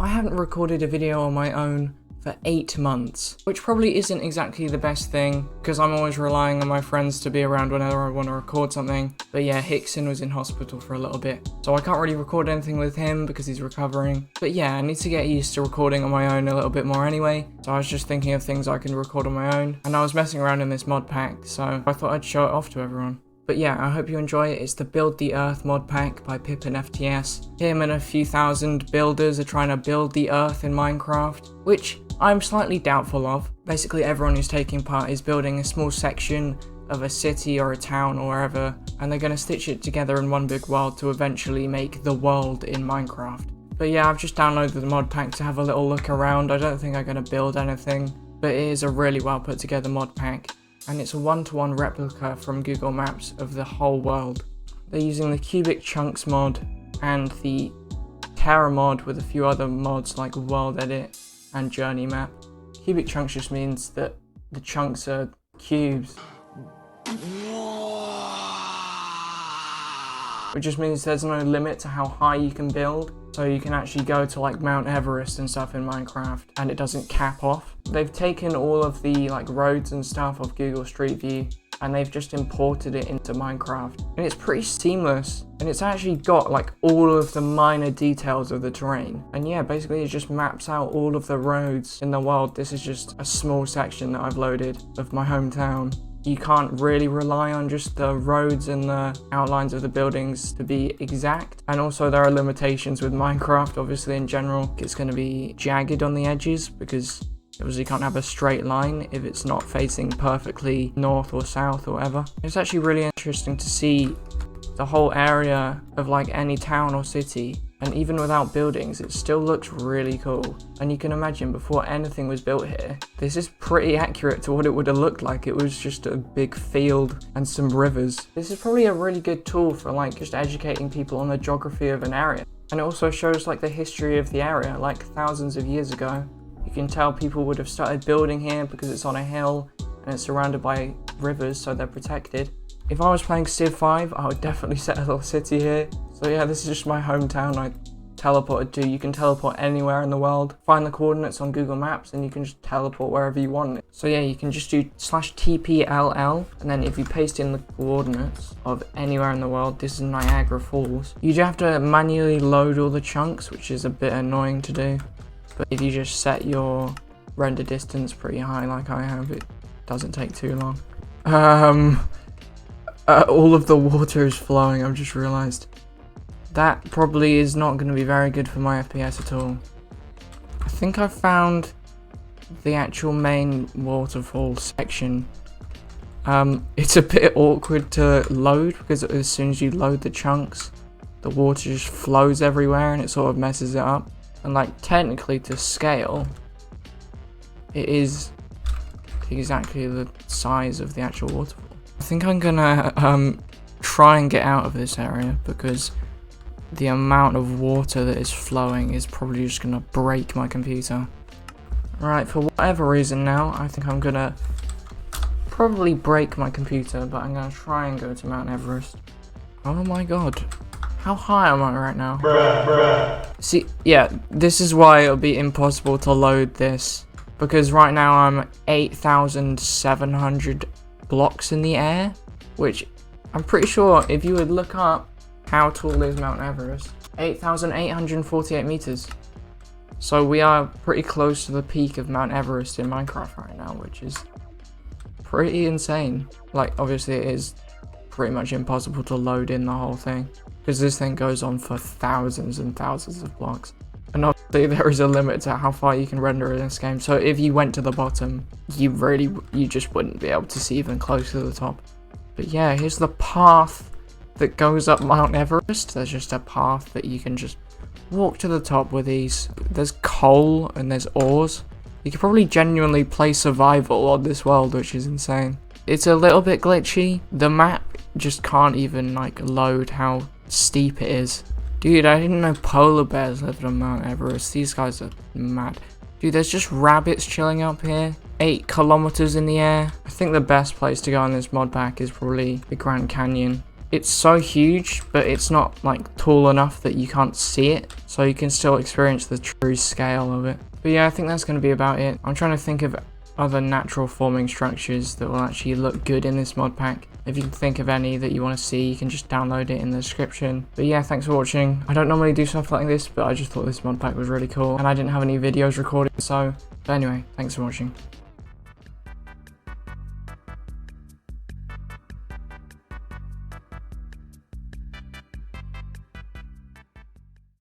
I haven't recorded a video on my own for 8 months, which probably isn't exactly the best thing, because I'm always relying on my friends to be around whenever I want to record something. But yeah, Hickson was in hospital for a little bit, so I can't really record anything with him because he's recovering. But yeah, I need to get used to recording on my own a little bit more anyway, so I was just thinking of things I can record on my own, and I was messing around in this mod pack, so I thought I'd show it off to everyone. But yeah, I hope you enjoy it. It's the Build the Earth mod pack by PippenFTS. Him and a few thousand builders are trying to build the Earth in Minecraft, which I'm slightly doubtful of. Basically, everyone who's taking part is building a small section of a city or a town or wherever, and they're going to stitch it together in one big world to eventually make the world in Minecraft. But yeah, I've just downloaded the mod pack to have a little look around. I don't think I'm going to build anything, but it is a really well put together mod pack. And it's a one-to-one replica from Google Maps of the whole world. They're using the Cubic Chunks mod and the Terra mod with a few other mods like World Edit and Journey Map. Cubic Chunks just means that the chunks are cubes. Which just means there's no limit to how high you can build. So you can actually go to like Mount Everest and stuff in Minecraft and it doesn't cap off. They've taken all of the like roads and stuff of Google Street View and they've just imported it into Minecraft. And it's pretty seamless, and it's actually got like all of the minor details of the terrain. And yeah, basically it just maps out all of the roads in the world. This is just a small section that I've loaded of my hometown. You can't really rely on just the roads and the outlines of the buildings to be exact. And also there are limitations with Minecraft, obviously in general. It's going to be jagged on the edges because obviously you can't have a straight line if it's not facing perfectly north or south or whatever. It's actually really interesting to see the whole area of like any town or city, and even without buildings it still looks really cool. And you can imagine before anything was built here, this is pretty accurate to what it would have looked like. It was just a big field and some rivers. This is probably a really good tool for like just educating people on the geography of an area. And it also shows like the history of the area, like thousands of years ago. You can tell people would have started building here because it's on a hill and it's surrounded by rivers, so they're protected. If I was playing Civ 5, I would definitely set a little city here. So yeah, this is just my hometown I teleported to. You can teleport anywhere in the world. Find the coordinates on Google Maps and you can just teleport wherever you want. So yeah, you can just do /TPLL, and then if you paste in the coordinates of anywhere in the world, this is Niagara Falls. You do have to manually load all the chunks, which is a bit annoying to do. But if you just set your render distance pretty high like I have, it doesn't take too long. All of the water is flowing, I've just realised. That probably is not going to be very good for my FPS at all. I think I found the actual main waterfall section. It's a bit awkward to load because as soon as you load the chunks, the water just flows everywhere and it sort of messes it up. And like technically to scale, it is exactly the size of the actual waterfall. I think I'm gonna try and get out of this area because the amount of water that is flowing is probably just gonna break my computer. Right, for whatever reason now, I think I'm gonna probably break my computer, but I'm gonna try and go to Mount Everest. Oh my god. How high am I right now? Bruh. See, yeah, this is why it'll be impossible to load this. Because right now I'm 8,700 blocks in the air. Which, I'm pretty sure if you would look up how tall is Mount Everest, 8,848 meters. So we are pretty close to the peak of Mount Everest in Minecraft right now, which is pretty insane. Like, obviously it is pretty much impossible to load in the whole thing, because this thing goes on for thousands and thousands of blocks. And obviously there is a limit to how far you can render in this game, so if you went to the bottom, you just wouldn't be able to see even close to the top. But yeah, here's the path that goes up Mount Everest. There's just a path that you can just walk to the top with ease. There's coal and there's ores. You could probably genuinely play survival on this world, which is insane. It's a little bit glitchy. The map just can't even like load how steep it is. Dude, I didn't know polar bears lived on Mount Everest. These guys are mad. Dude, there's just rabbits chilling up here. 8 kilometers in the air. I think the best place to go on this mod pack is probably the Grand Canyon. it's so huge, but it's not like tall enough that you can't see it, so you can still experience the true scale of it. But yeah, I think that's going to be about it. I'm trying to think of other natural forming structures that will actually look good in this mod pack. If you can think of any that you want to see, you can just download it in the description. But yeah, thanks for watching. I don't normally do stuff like this, but I just thought this mod pack was really cool, and I didn't have any videos recorded, so... But anyway, thanks for watching.